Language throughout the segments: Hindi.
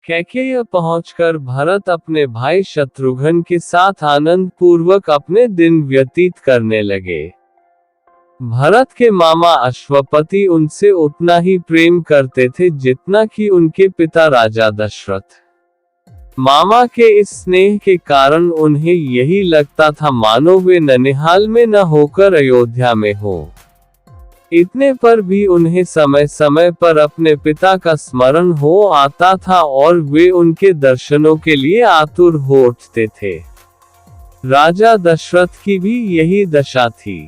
कैकेयी पहुंचकर भरत अपने भाई शत्रुघ्न के साथ आनंद पूर्वक अपने दिन व्यतीत करने लगे। भरत के मामा अश्वपति उनसे उतना ही प्रेम करते थे जितना कि उनके पिता राजा दशरथ। मामा के इस स्नेह के कारण उन्हें यही लगता था मानो वे ननिहाल में न होकर अयोध्या में हो। इतने पर भी उन्हें समय समय पर अपने पिता का स्मरण हो आता था और वे उनके दर्शनों के लिए आतुर हो उठते थे। राजा दशरथ की भी यही दशा थी।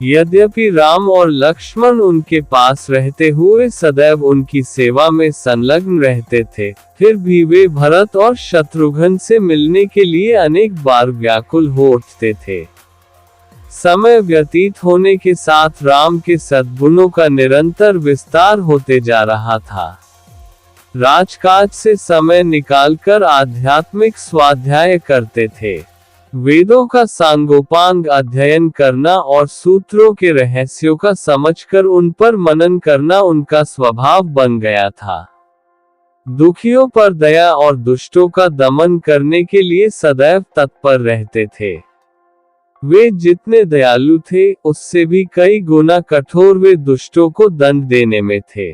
यद्यपि राम और लक्ष्मण उनके पास रहते हुए सदैव उनकी सेवा में संलग्न रहते थे, फिर भी वे भरत और शत्रुघ्न से मिलने के लिए अनेक बार व्याकुल हो उठते थे। समय व्यतीत होने के साथ राम के सद्गुणों का निरंतर विस्तार होते जा रहा था। राजकाज से समय निकालकर आध्यात्मिक स्वाध्याय करते थे। वेदों का सांगोपांग अध्ययन करना और सूत्रों के रहस्यों का समझकर उन पर मनन करना उनका स्वभाव बन गया था। दुखियों पर दया और दुष्टों का दमन करने के लिए सदैव तत्पर रहते थे। वे जितने दयालु थे, उससे भी कई गुना कठोर वे दुष्टों को दंड देने में थे।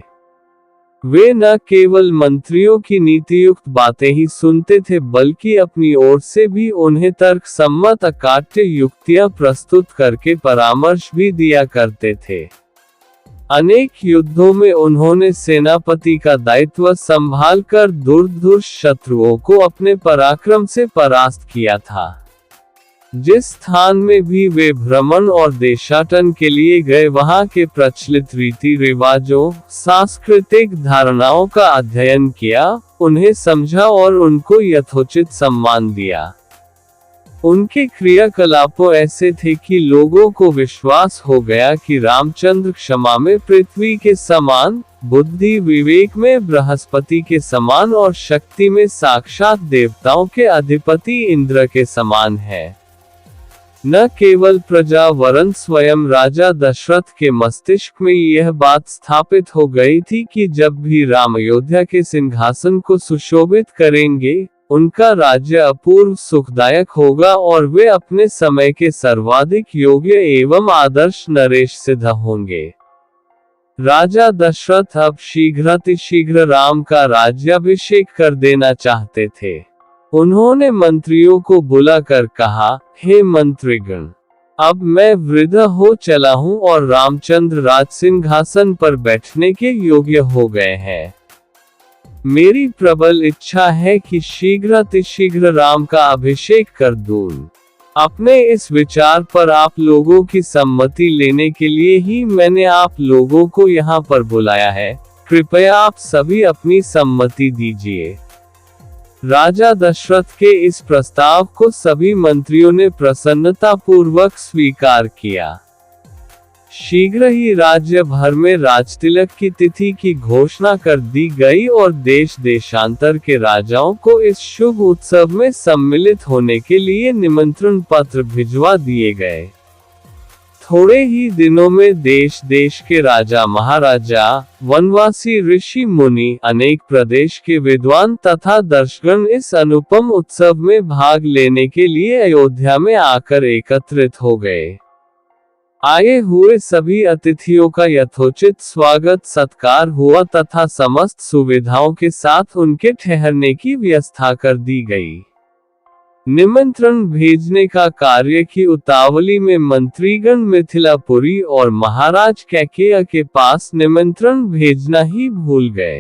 वे न केवल मंत्रियों की नीतियुक्त बातें ही सुनते थे, बल्कि अपनी ओर से भी उन्हें तर्क सम्मत अकाट्य युक्तियां प्रस्तुत करके परामर्श भी दिया करते थे। अनेक युद्धों में उन्होंने सेनापति का दायित्व संभालकर दुर्धर्ष शत्रुओं को अपने पराक्रम से परास्त किया था। जिस स्थान में भी वे भ्रमण और देशाटन के लिए गए, वहां के प्रचलित रीति रिवाजों, सांस्कृतिक धारणाओं का अध्ययन किया, उन्हें समझा और उनको यथोचित सम्मान दिया। उनके क्रियाकलापों ऐसे थे कि लोगों को विश्वास हो गया कि रामचंद्र क्षमा में पृथ्वी के समान, बुद्धि विवेक में बृहस्पति के समान और शक्ति में साक्षात देवताओं के अधिपति इंद्र के समान है। न केवल प्रजा वरन स्वयं राजा दशरथ के मस्तिष्क में यह बात स्थापित हो गई थी कि जब भी राम अयोध्या के सिंहासन को सुशोभित करेंगे, उनका राज्य अपूर्व सुखदायक होगा और वे अपने समय के सर्वाधिक योग्य एवं आदर्श नरेश सिद्ध होंगे। राजा दशरथ अब शीघ्रातिशीघ्र राम का राज्याभिषेक कर देना चाहते थे। उन्होंने मंत्रियों को बुलाकर कहा, हे मंत्रीगण, अब मैं वृद्ध हो चला हूँ और रामचंद्र राज सिंहासन पर बैठने के योग्य हो गए हैं। मेरी प्रबल इच्छा है कि शीघ्रातिशीघ्र राम का अभिषेक कर दूं। अपने इस विचार पर आप लोगों की सम्मति लेने के लिए ही मैंने आप लोगों को यहाँ पर बुलाया है। कृपया आप सभी अपनी सम्मति दीजिए। राजा दशरथ के इस प्रस्ताव को सभी मंत्रियों ने प्रसन्नतापूर्वक स्वीकार किया। शीघ्र ही राज्य भर में राजतिलक की तिथि की घोषणा कर दी गई और देश देशांतर के राजाओं को इस शुभ उत्सव में सम्मिलित होने के लिए निमंत्रण पत्र भिजवा दिए गए। थोड़े ही दिनों में देश देश के राजा महाराजा, वनवासी ऋषि मुनि, अनेक प्रदेश के विद्वान तथा दर्शकगण इस अनुपम उत्सव में भाग लेने के लिए अयोध्या में आकर एकत्रित हो गए। आए हुए सभी अतिथियों का यथोचित स्वागत सत्कार हुआ तथा समस्त सुविधाओं के साथ उनके ठहरने की व्यवस्था कर दी गई। निमंत्रण भेजने का कार्य की उतावली में मंत्रीगण मिथिलापुरी और महाराज कैकेयी के पास निमंत्रण भेजना ही भूल गए।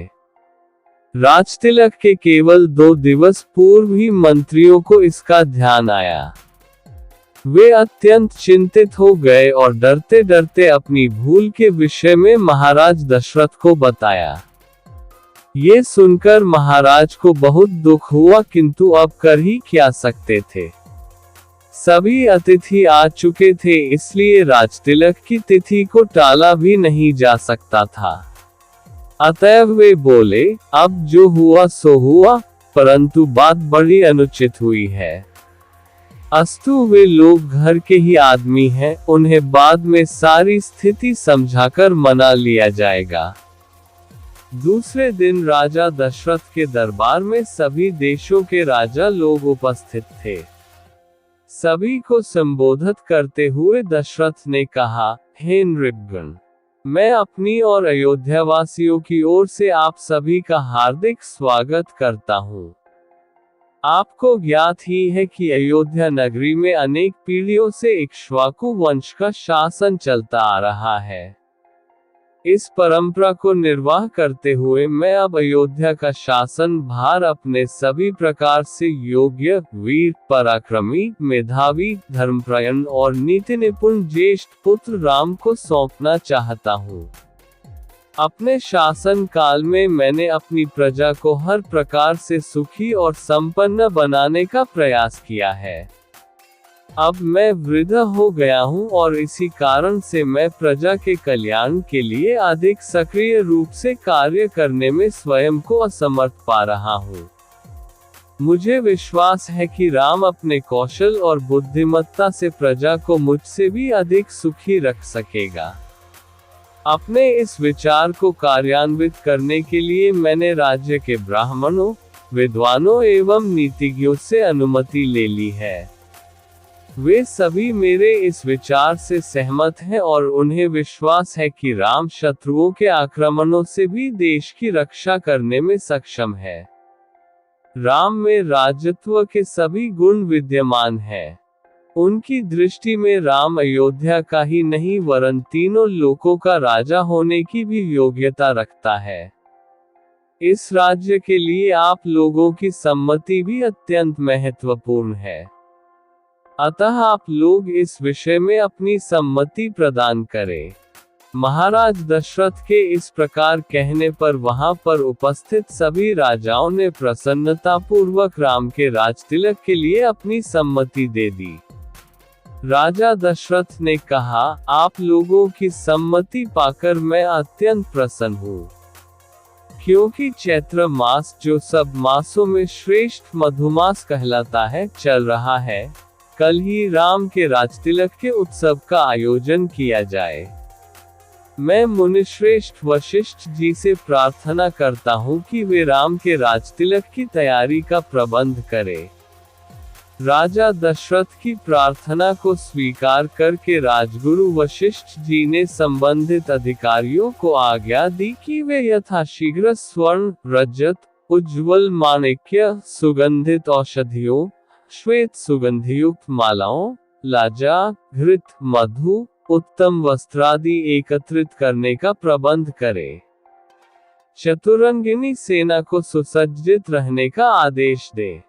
राजतिलक के केवल 2 दिवस पूर्व ही मंत्रियों को इसका ध्यान आया। वे अत्यंत चिंतित हो गए और डरते डरते अपनी भूल के विषय में महाराज दशरथ को बताया। ये सुनकर महाराज को बहुत दुख हुआ, किंतु अब कर ही क्या सकते थे। सभी अतिथि आ चुके थे, इसलिए राजतिलक की तिथि को टाला भी नहीं जा सकता था। अतएव वे बोले, अब जो हुआ सो हुआ, परंतु बात बड़ी अनुचित हुई है। अस्तु वे लोग घर के ही आदमी हैं, उन्हें बाद में सारी स्थिति समझाकर मना लिया जाएगा। दूसरे दिन राजा दशरथ के दरबार में सभी देशों के राजा लोग उपस्थित थे। सभी को संबोधित करते हुए दशरथ ने कहा, हे नृपगण, मैं अपनी और अयोध्यावासियों की ओर से आप सभी का हार्दिक स्वागत करता हूँ। आपको ज्ञात ही है कि अयोध्या नगरी में अनेक पीढ़ियों से इक्ष्वाकु वंश का शासन चलता आ रहा है। इस परंपरा को निर्वाह करते हुए मैं अब अयोध्या का शासन भार अपने सभी प्रकार से योग्य, वीर, पराक्रमी, मेधावी, धर्मपरायण और नीति निपुण ज्येष्ठ पुत्र राम को सौंपना चाहता हूँ। अपने शासन काल में मैंने अपनी प्रजा को हर प्रकार से सुखी और संपन्न बनाने का प्रयास किया है। अब मैं वृद्ध हो गया हूँ और इसी कारण से मैं प्रजा के कल्याण के लिए अधिक सक्रिय रूप से कार्य करने में स्वयं को असमर्थ पा रहा हूँ। मुझे विश्वास है कि राम अपने कौशल और बुद्धिमत्ता से प्रजा को मुझसे भी अधिक सुखी रख सकेगा। अपने इस विचार को कार्यान्वित करने के लिए मैंने राज्य के ब्राह्मणों, विद्वानों एवं नीतिज्ञों से अनुमति ले ली है। वे सभी मेरे इस विचार से सहमत हैं और उन्हें विश्वास है कि राम शत्रुओं के आक्रमणों से भी देश की रक्षा करने में सक्षम है। राम में राजत्व के सभी गुण विद्यमान हैं। उनकी दृष्टि में राम अयोध्या का ही नहीं वरन तीनों लोकों का राजा होने की भी योग्यता रखता है। इस राज्य के लिए आप लोगों की सम्मति भी अत्यंत महत्वपूर्ण है। अतः आप लोग इस विषय में अपनी सम्मति प्रदान करें। महाराज दशरथ के इस प्रकार कहने पर वहां पर उपस्थित सभी राजाओं ने प्रसन्नतापूर्वक राम के राजतिलक के लिए अपनी सम्मति दे दी। राजा दशरथ ने कहा, आप लोगों की सम्मति पाकर मैं अत्यंत प्रसन्न हूँ, क्योंकि चैत्र मास जो सब मासों में श्रेष्ठ मधुमास कहलाता है चल रहा है। कल ही राम के राजतिलक के उत्सव का आयोजन किया जाए। मैं मुनिश्रेष्ठ वशिष्ठ जी से प्रार्थना करता हूँ कि वे राम के राजतिलक की तैयारी का प्रबंध करें। राजा दशरथ की प्रार्थना को स्वीकार करके राजगुरु वशिष्ठ जी ने संबंधित अधिकारियों को आज्ञा दी कि वे यथाशीघ्र स्वर्ण, रजत, उज्ज्वल माणिक्य, सुगंधित औषधियों, श्वेत सुगंधियुक्त मालाओं, लाजा, घृत, मधु, उत्तम वस्त्रादि एकत्रित करने का प्रबंध करें। चतुरंगिनी सेना को सुसज्जित रहने का आदेश दें।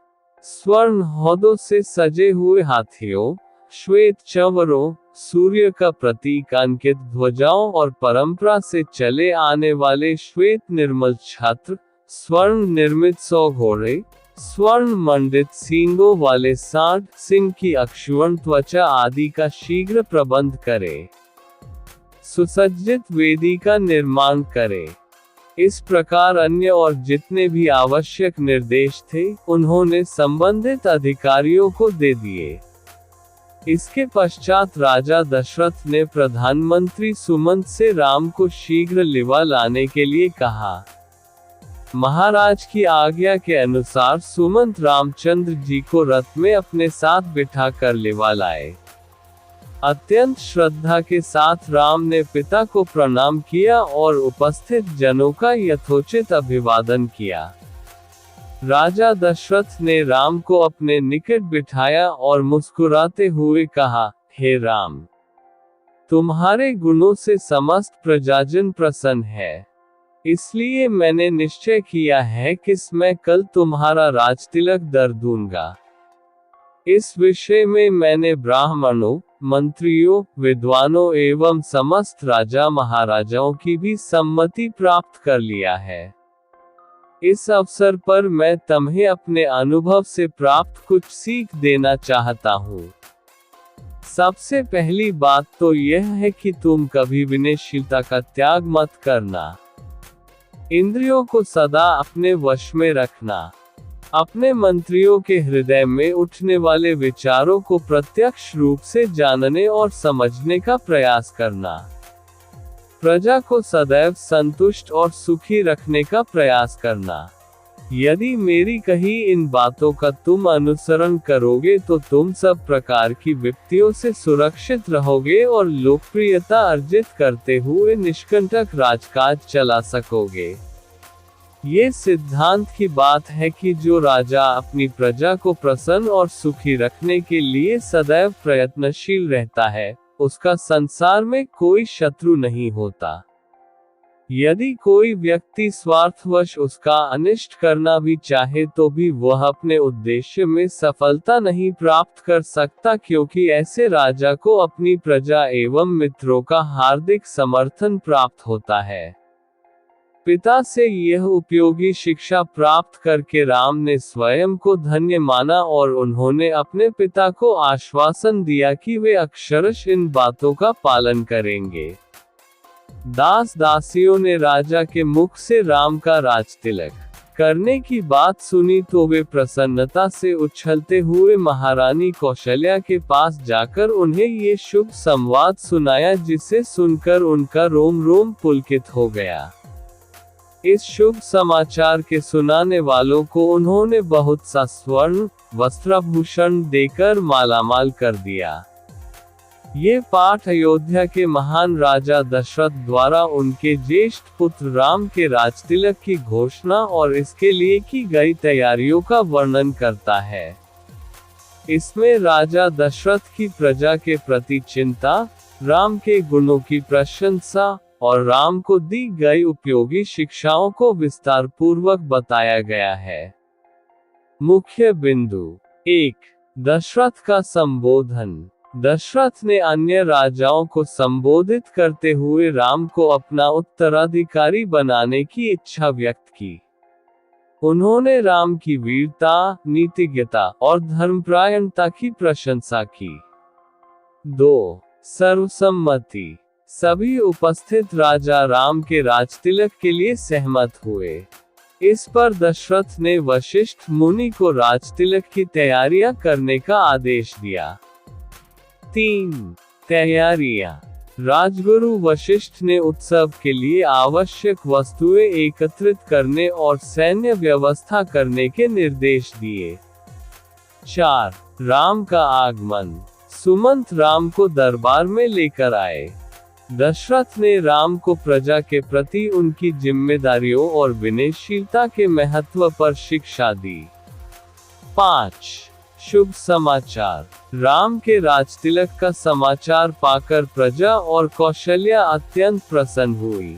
स्वर्ण हौदों से सजे हुए हाथियों, श्वेत चंवरों, सूर्य का प्रतीक अंकित ध्वजाओं और परंपरा से चले आने वाले श्वेत निर्मल छत्र, स्वर्ण निर्मित 100 घोड़े, स्वर्ण मंडित सींगों वाले 60 सिंह की अक्षुवण त्वचा आदि का शीघ्र प्रबंध करें। सुसज्जित वेदी का निर्माण करें। इस प्रकार अन्य और जितने भी आवश्यक निर्देश थे, उन्होंने संबंधित अधिकारियों को दे दिए। इसके पश्चात राजा दशरथ ने प्रधानमंत्री सुमंत से राम को शीघ्र लिवा लाने के लिए कहा। महाराज की आज्ञा के अनुसार सुमंत रामचंद्र जी को रथ में अपने साथ बिठाकर लिवा लाए। अत्यंत श्रद्धा के साथ राम ने पिता को प्रणाम किया और उपस्थित जनों का यथोचित अभिवादन किया। राजा दशरथ ने राम को अपने निकट बिठाया और मुस्कुराते हुए कहा, हे राम, तुम्हारे गुणों से समस्त प्रजाजन प्रसन्न है। इसलिए मैंने निश्चय किया है कि मैं कल तुम्हारा राजतिलक धर दूंगा। इस विषय में मैंने ब्राह्मणों, मंत्रियों, विद्वानों एवं समस्त राजा महाराजाओं की भी सम्मति प्राप्त कर लिया है। इस अवसर पर मैं तुम्हें अपने अनुभव से प्राप्त कुछ सीख देना चाहता हूँ। सबसे पहली बात तो यह है कि तुम कभी विनयशीलता का त्याग मत करना। इंद्रियों को सदा अपने वश में रखना। अपने मंत्रियों के हृदय में उठने वाले विचारों को प्रत्यक्ष रूप से जानने और समझने का प्रयास करना। प्रजा को सदैव संतुष्ट और सुखी रखने का प्रयास करना। यदि मेरी कही इन बातों का तुम अनुसरण करोगे तो तुम सब प्रकार की विपत्तियों से सुरक्षित रहोगे और लोकप्रियता अर्जित करते हुए निष्कंटक राजकाज चला सकोगे। ये सिद्धांत की बात है कि जो राजा अपनी प्रजा को प्रसन्न और सुखी रखने के लिए सदैव प्रयत्नशील रहता है, उसका संसार में कोई शत्रु नहीं होता। यदि कोई व्यक्ति स्वार्थवश उसका अनिष्ट करना भी चाहे तो भी वह अपने उद्देश्य में सफलता नहीं प्राप्त कर सकता, क्योंकि ऐसे राजा को अपनी प्रजा एवं मित्रों का हार्दिक समर्थन प्राप्त होता है। पिता से यह उपयोगी शिक्षा प्राप्त करके राम ने स्वयं को धन्य माना और उन्होंने अपने पिता को आश्वासन दिया कि वे अक्षरशः इन बातों का पालन करेंगे। दास दासियों ने राजा के मुख से राम का राजतिलक करने की बात सुनी तो वे प्रसन्नता से उछलते हुए महारानी कौशल्या के पास जाकर उन्हें ये शुभ संवाद सुनाया, जिसे सुनकर उनका रोम रोम पुलकित हो गया। इस शुभ समाचार के सुनाने वालों को उन्होंने बहुत सा स्वर्ण वस्त्राभूषण देकर मालामाल कर दिया। ये पाठ अयोध्या के महान राजा दशरथ द्वारा उनके ज्येष्ठ पुत्र राम के राजतिलक की घोषणा और इसके लिए की गई तैयारियों का वर्णन करता है। इसमें राजा दशरथ की प्रजा के प्रति चिंता, राम के गुणों की प्रशंसा और राम को दी गई उपयोगी शिक्षाओं को विस्तार पूर्वक बताया गया है। मुख्य बिंदु 1. दशरथ का संबोधन। दशरथ ने अन्य राजाओं को संबोधित करते हुए राम को अपना उत्तराधिकारी बनाने की इच्छा व्यक्त की। उन्होंने राम की वीरता, नीतिज्ञता और धर्मपरायणता की प्रशंसा की। 2. सर्वसम्मति। सभी उपस्थित राजा राम के राजतिलक के लिए सहमत हुए। इस पर दशरथ ने वशिष्ठ मुनि को राजतिलक की तैयारियां करने का आदेश दिया। 3. तैयारियां। राजगुरु वशिष्ठ ने उत्सव के लिए आवश्यक वस्तुएं एकत्रित करने और सैन्य व्यवस्था करने के निर्देश दिए। 4. राम का आगमन। सुमंत राम को दरबार में लेकर आए। दशरथ ने राम को प्रजा के प्रति उनकी जिम्मेदारियों और विनयशीलता के महत्व पर शिक्षा दी। 5. शुभ समाचार। राम के राजतिलक का समाचार पाकर प्रजा और कौशल्या अत्यंत प्रसन्न हुई।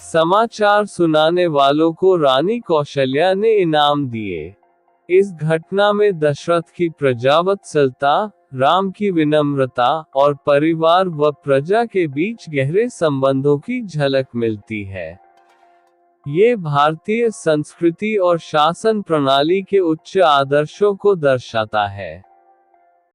समाचार सुनाने वालों को रानी कौशल्या ने इनाम दिए। इस घटना में दशरथ की प्रजावत्सलता, राम की विनम्रता और परिवार व प्रजा के बीच गहरे संबंधों की झलक मिलती है। ये भारतीय संस्कृति और शासन प्रणाली के उच्च आदर्शों को दर्शाता है।